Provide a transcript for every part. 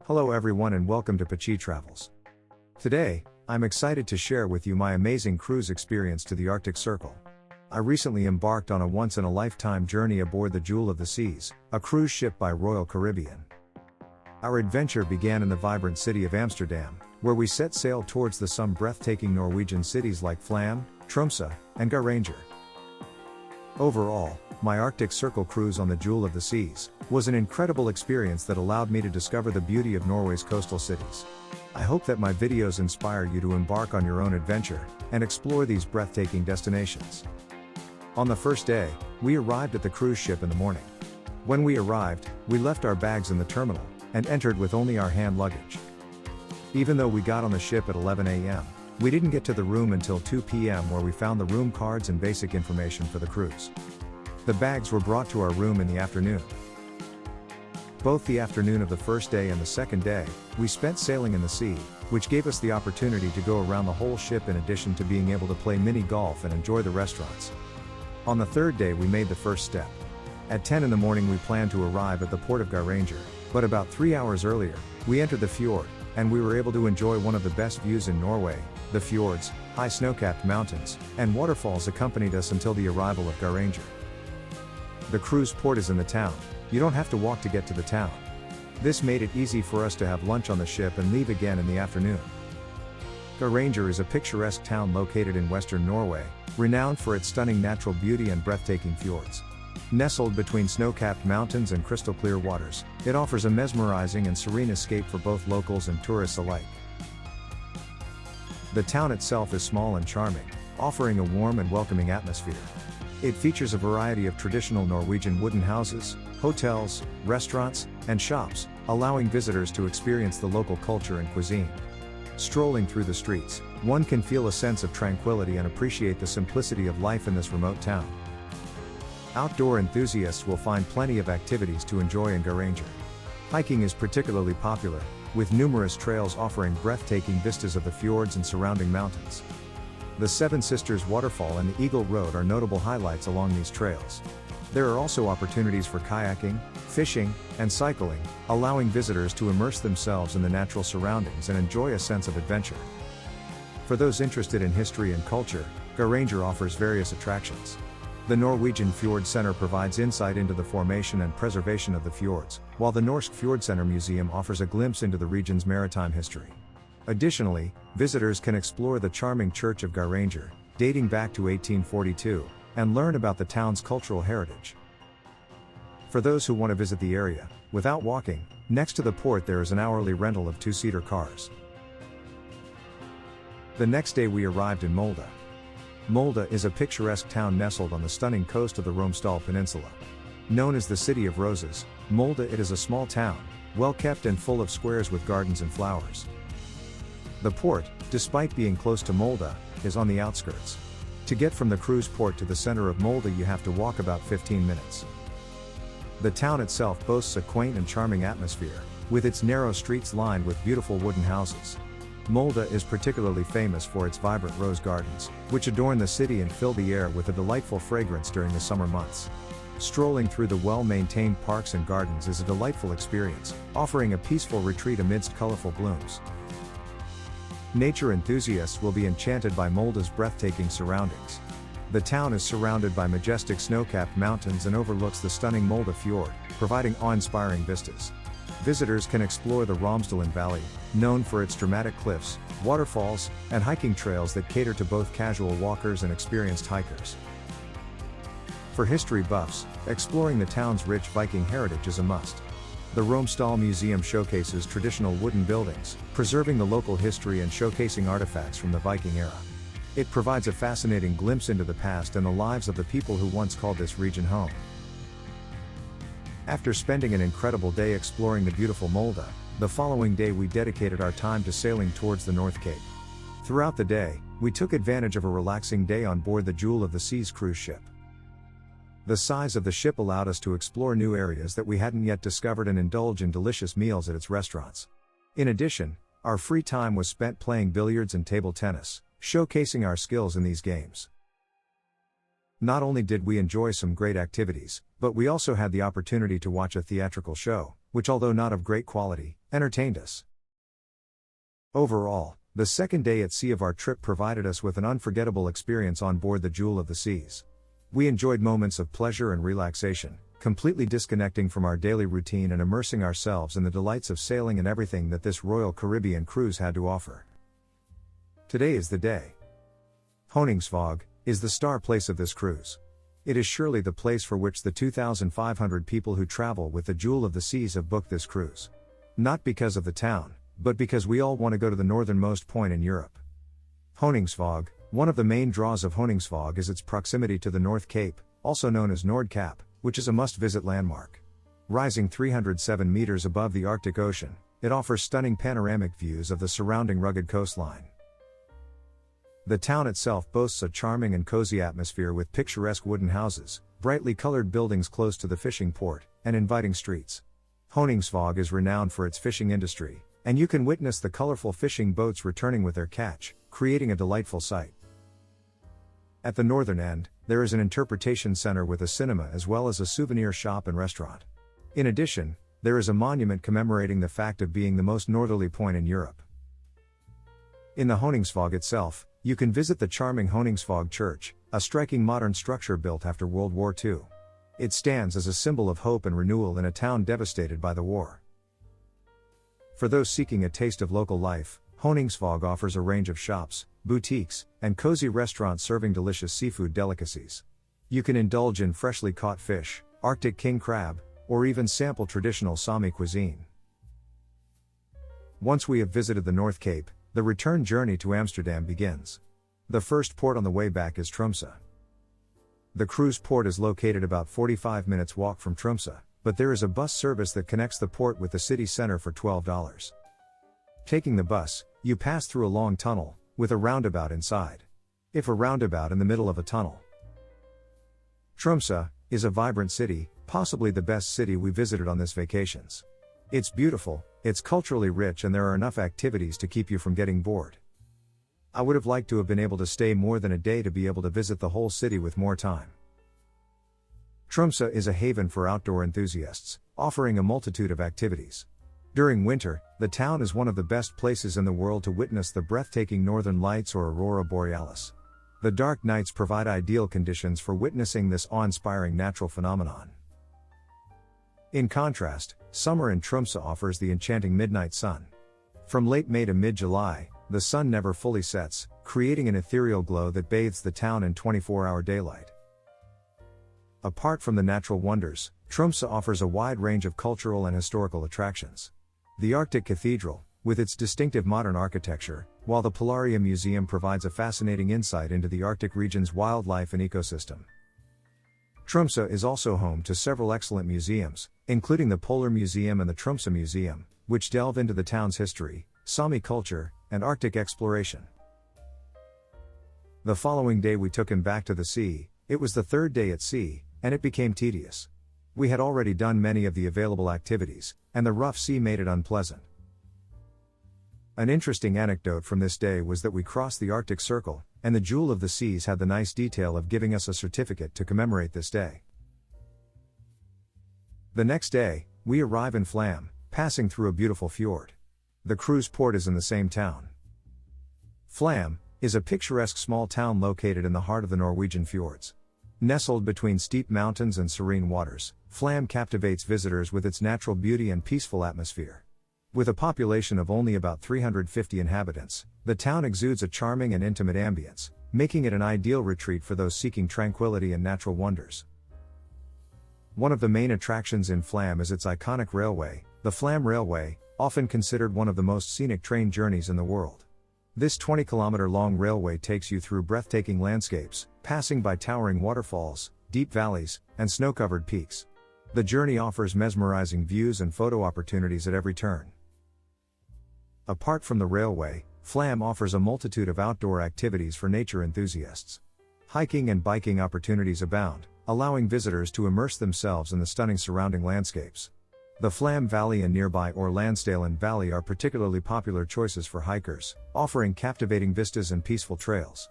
Hello everyone and welcome to Pachi Travels. Today, I'm excited to share with you my amazing cruise experience to the Arctic Circle. I recently embarked on a once-in-a-lifetime journey aboard the Jewel of the Seas, a cruise ship by Royal Caribbean. Our adventure began in the vibrant city of Amsterdam, where we set sail towards some breathtaking Norwegian cities like Flam, Tromso, and Geiranger. Overall, my Arctic Circle cruise on the Jewel of the Seas was an incredible experience that allowed me to discover the beauty of Norway's coastal cities. I hope that my videos inspire you to embark on your own adventure and explore these breathtaking destinations. On the first day, we arrived at the cruise ship in the morning. When we arrived, we left our bags in the terminal and entered with only our hand luggage. Even though we got on the ship at 11 a.m., we didn't get to the room until 2 p.m. where we found the room cards and basic information for the cruise. The bags were brought to our room in the afternoon. Both the afternoon of the first day and the second day, we spent sailing in the sea, which gave us the opportunity to go around the whole ship in addition to being able to play mini golf and enjoy the restaurants. On the third day we made the first step. At 10 in the morning we planned to arrive at the port of Geiranger, but about 3 hours earlier, we entered the fjord, and we were able to enjoy one of the best views in Norway. The fjords, high snow-capped mountains, and waterfalls accompanied us until the arrival of Geiranger. The cruise port is in the town. You don't have to walk to get to the town. This made it easy for us to have lunch on the ship and leave again in the afternoon. Geiranger is a picturesque town located in western Norway, renowned for its stunning natural beauty and breathtaking fjords. Nestled between snow-capped mountains and crystal-clear waters, it offers a mesmerizing and serene escape for both locals and tourists alike. The town itself is small and charming, offering a warm and welcoming atmosphere. It features a variety of traditional Norwegian wooden houses, hotels, restaurants, and shops, allowing visitors to experience the local culture and cuisine. Strolling through the streets, one can feel a sense of tranquility and appreciate the simplicity of life in this remote town. Outdoor enthusiasts will find plenty of activities to enjoy in Geiranger. Hiking is particularly popular, with numerous trails offering breathtaking vistas of the fjords and surrounding mountains. The Seven Sisters Waterfall and the Eagle Road are notable highlights along these trails. There are also opportunities for kayaking, fishing, and cycling, allowing visitors to immerse themselves in the natural surroundings and enjoy a sense of adventure. For those interested in history and culture, Geiranger offers various attractions. The Norwegian Fjord Center provides insight into the formation and preservation of the fjords, while the Norsk Fjordcenter Museum offers a glimpse into the region's maritime history. Additionally, visitors can explore the charming Church of Geiranger, dating back to 1842, and learn about the town's cultural heritage. For those who want to visit the area, without walking, next to the port there is an hourly rental of two-seater cars. The next day we arrived in Molde. Molde is a picturesque town nestled on the stunning coast of the Romsdal Peninsula. Known as the City of Roses, Molde it is a small town, well kept and full of squares with gardens and flowers. The port, despite being close to Molde, is on the outskirts. To get from the cruise port to the center of Molde you have to walk about 15 minutes. The town itself boasts a quaint and charming atmosphere, with its narrow streets lined with beautiful wooden houses. Molde is particularly famous for its vibrant rose gardens, which adorn the city and fill the air with a delightful fragrance during the summer months. Strolling through the well-maintained parks and gardens is a delightful experience, offering a peaceful retreat amidst colorful blooms. Nature enthusiasts will be enchanted by Molde's breathtaking surroundings. The town is surrounded by majestic snow-capped mountains and overlooks the stunning Molde Fjord, providing awe-inspiring vistas. Visitors can explore the Romsdalen Valley, known for its dramatic cliffs, waterfalls, and hiking trails that cater to both casual walkers and experienced hikers. For history buffs, exploring the town's rich Viking heritage is a must. The Romsdal Museum showcases traditional wooden buildings, preserving the local history and showcasing artifacts from the Viking era. It provides a fascinating glimpse into the past and the lives of the people who once called this region home. After spending an incredible day exploring the beautiful Molde, the following day we dedicated our time to sailing towards the North Cape. Throughout the day, we took advantage of a relaxing day on board the Jewel of the Seas cruise ship. The size of the ship allowed us to explore new areas that we hadn't yet discovered and indulge in delicious meals at its restaurants. In addition, our free time was spent playing billiards and table tennis, showcasing our skills in these games. Not only did we enjoy some great activities, but we also had the opportunity to watch a theatrical show, which although not of great quality, entertained us. Overall, the second day at sea of our trip provided us with an unforgettable experience on board the Jewel of the Seas. We enjoyed moments of pleasure and relaxation, completely disconnecting from our daily routine and immersing ourselves in the delights of sailing and everything that this Royal Caribbean cruise had to offer. Today is the day. Koningsvåg is the star place of this cruise. It is surely the place for which the 2,500 people who travel with the Jewel of the Seas have booked this cruise. Not because of the town, but because we all want to go to the northernmost point in Europe. Koningsvåg, one of the main draws of Koningsvåg is its proximity to the North Cape, also known as Nordcapp, which is a must-visit landmark. Rising 307 meters above the Arctic Ocean, it offers stunning panoramic views of the surrounding rugged coastline. The town itself boasts a charming and cozy atmosphere with picturesque wooden houses, brightly colored buildings close to the fishing port, and inviting streets. Koningsvåg is renowned for its fishing industry, and you can witness the colorful fishing boats returning with their catch, creating a delightful sight. At the northern end, there is an interpretation center with a cinema as well as a souvenir shop and restaurant. In addition, there is a monument commemorating the fact of being the most northerly point in Europe. In the Koningsvåg itself, you can visit the charming Koningsvåg Church, a striking modern structure built after World War II. It stands as a symbol of hope and renewal in a town devastated by the war. For those seeking a taste of local life, Koningsvåg offers a range of shops, boutiques, and cozy restaurants serving delicious seafood delicacies. You can indulge in freshly caught fish, Arctic king crab, or even sample traditional Sami cuisine. Once we have visited the North Cape, the return journey to Amsterdam begins. The first port on the way back is Tromso. The cruise port is located about 45 minutes walk from Tromso, but there is a bus service that connects the port with the city center for $12. Taking the bus, you pass through a long tunnel, with a roundabout inside. If a roundabout in the middle of a tunnel. Tromso is a vibrant city, possibly the best city we visited on this vacations. It's beautiful, it's culturally rich, and there are enough activities to keep you from getting bored. I would have liked to have been able to stay more than a day to be able to visit the whole city with more time. Tromso is a haven for outdoor enthusiasts, offering a multitude of activities. During winter, the town is one of the best places in the world to witness the breathtaking northern lights or aurora borealis. The dark nights provide ideal conditions for witnessing this awe-inspiring natural phenomenon. In contrast, summer in Tromso offers the enchanting midnight sun. From late May to mid-July, the sun never fully sets, creating an ethereal glow that bathes the town in 24-hour daylight. Apart from the natural wonders, Tromso offers a wide range of cultural and historical attractions. The Arctic Cathedral, with its distinctive modern architecture, while the Polarium Museum provides a fascinating insight into the Arctic region's wildlife and ecosystem. Tromso is also home to several excellent museums, including the Polar Museum and the Tromso Museum, which delve into the town's history, Sami culture, and Arctic exploration. The following day we took him back to the sea. It was the third day at sea, and it became tedious. We had already done many of the available activities, and the rough sea made it unpleasant. An interesting anecdote from this day was that we crossed the Arctic Circle, and the Jewel of the Seas had the nice detail of giving us a certificate to commemorate this day. The next day, we arrive in Flam, passing through a beautiful fjord. The cruise port is in the same town. Flam is a picturesque small town located in the heart of the Norwegian fjords. Nestled between steep mountains and serene waters, Flam captivates visitors with its natural beauty and peaceful atmosphere. With a population of only about 350 inhabitants, the town exudes a charming and intimate ambience, making it an ideal retreat for those seeking tranquility and natural wonders. One of the main attractions in Flam is its iconic railway, the Flam Railway, often considered one of the most scenic train journeys in the world. This 20-kilometer-long railway takes you through breathtaking landscapes, passing by towering waterfalls, deep valleys, and snow-covered peaks. The journey offers mesmerizing views and photo opportunities at every turn. Apart from the railway, Flam offers a multitude of outdoor activities for nature enthusiasts. Hiking and biking opportunities abound, allowing visitors to immerse themselves in the stunning surrounding landscapes. The Flam Valley and nearby Orlandsdalen Valley are particularly popular choices for hikers, offering captivating vistas and peaceful trails.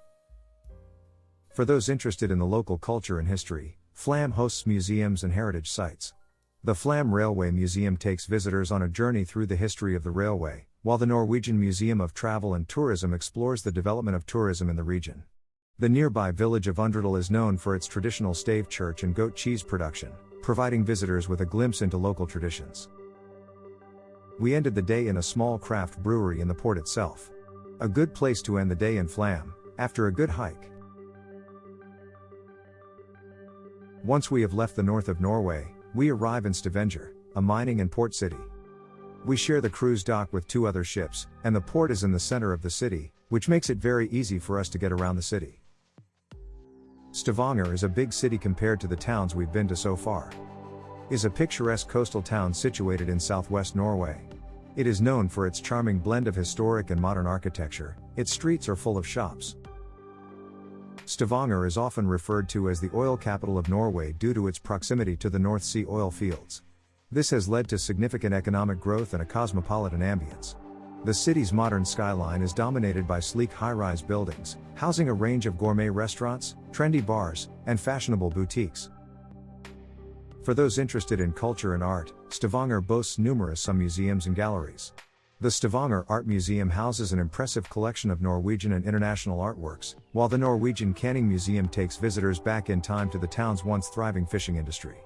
For those interested in the local culture and history, Flam hosts museums and heritage sites. The Flam Railway Museum takes visitors on a journey through the history of the railway, while the Norwegian Museum of Travel and Tourism explores the development of tourism in the region. The nearby village of Underdal is known for its traditional stave church and goat cheese production, providing visitors with a glimpse into local traditions. We ended the day in a small craft brewery in the port itself. A good place to end the day in Flam, after a good hike. Once we have left the north of Norway, we arrive in Stavanger, a mining and port city. We share the cruise dock with 2 other ships, and the port is in the center of the city, which makes it very easy for us to get around the city. Stavanger is a big city compared to the towns we've been to so far. It is a picturesque coastal town situated in southwest Norway. It is known for its charming blend of historic and modern architecture. Its streets are full of shops. Stavanger is often referred to as the oil capital of Norway due to its proximity to the North Sea oil fields. This has led to significant economic growth and a cosmopolitan ambience. The city's modern skyline is dominated by sleek high-rise buildings, housing a range of gourmet restaurants, trendy bars, and fashionable boutiques. For those interested in culture and art, Stavanger boasts numerous museums and galleries. The Stavanger Art Museum houses an impressive collection of Norwegian and international artworks, while the Norwegian Canning Museum takes visitors back in time to the town's once thriving fishing industry.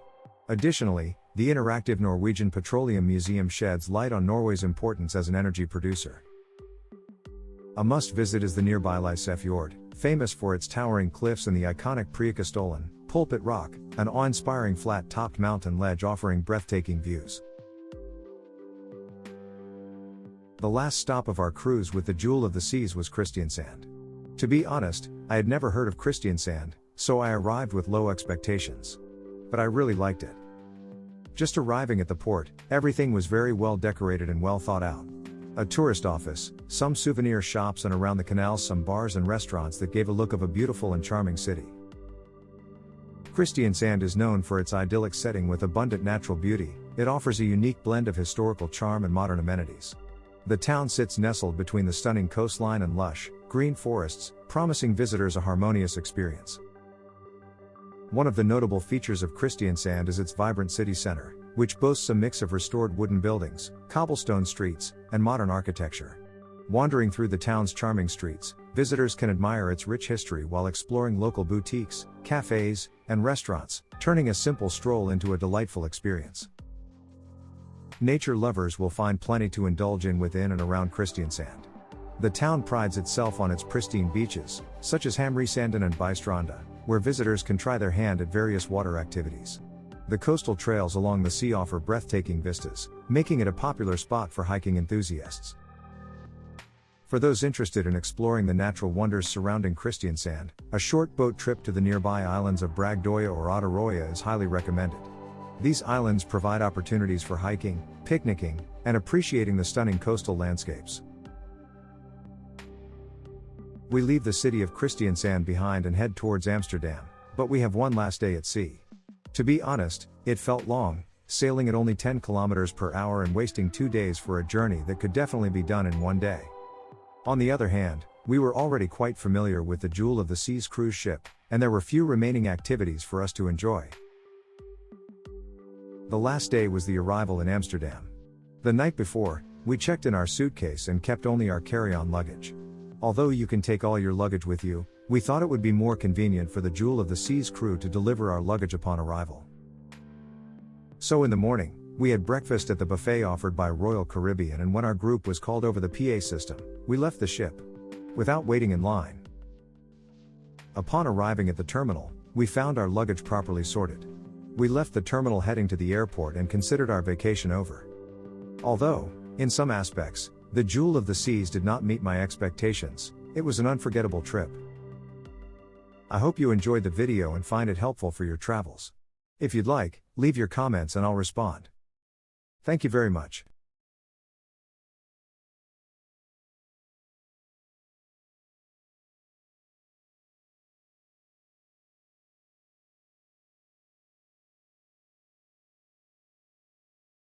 Additionally, the interactive Norwegian Petroleum Museum sheds light on Norway's importance as an energy producer. A must-visit is the nearby fjord, famous for its towering cliffs and the iconic Preikestolen, Pulpit Rock, an awe-inspiring flat-topped mountain ledge offering breathtaking views. The last stop of our cruise with the Jewel of the Seas was Kristiansand. To be honest, I had never heard of Kristiansand, so I arrived with low expectations. But I really liked it. Just arriving at the port, everything was very well decorated and well thought out. A tourist office, some souvenir shops, and around the canals some bars and restaurants that gave a look of a beautiful and charming city. Kristiansand is known for its idyllic setting with abundant natural beauty. It offers a unique blend of historical charm and modern amenities. The town sits nestled between the stunning coastline and lush, green forests, promising visitors a harmonious experience. One of the notable features of Kristiansand is its vibrant city center, which boasts a mix of restored wooden buildings, cobblestone streets, and modern architecture. Wandering through the town's charming streets, visitors can admire its rich history while exploring local boutiques, cafes, and restaurants, turning a simple stroll into a delightful experience. Nature lovers will find plenty to indulge in within and around Kristiansand. The town prides itself on its pristine beaches, such as Hamresanden and Bystranda, where visitors can try their hand at various water activities. The coastal trails along the sea offer breathtaking vistas, making it a popular spot for hiking enthusiasts. For those interested in exploring the natural wonders surrounding Kristiansand, a short boat trip to the nearby islands of Bragdoya or Otteroya is highly recommended. These islands provide opportunities for hiking, picnicking, and appreciating the stunning coastal landscapes. We leave the city of Kristiansand behind and head towards Amsterdam, but we have one last day at sea. To be honest, it felt long, sailing at only 10 kilometers per hour and wasting 2 days for a journey that could definitely be done in 1 day. On the other hand, we were already quite familiar with the Jewel of the Seas cruise ship, and there were few remaining activities for us to enjoy. The last day was the arrival in Amsterdam. The night before, we checked in our suitcase and kept only our carry-on luggage. Although you can take all your luggage with you, we thought it would be more convenient for the Jewel of the Seas crew to deliver our luggage upon arrival. So in the morning, we had breakfast at the buffet offered by Royal Caribbean, and when our group was called over the PA system, we left the ship without waiting in line. Upon arriving at the terminal, we found our luggage properly sorted. We left the terminal heading to the airport and considered our vacation over. Although, in some aspects, the Jewel of the Seas did not meet my expectations, it was an unforgettable trip. I hope you enjoyed the video and find it helpful for your travels. If you'd like, leave your comments and I'll respond. Thank you very much.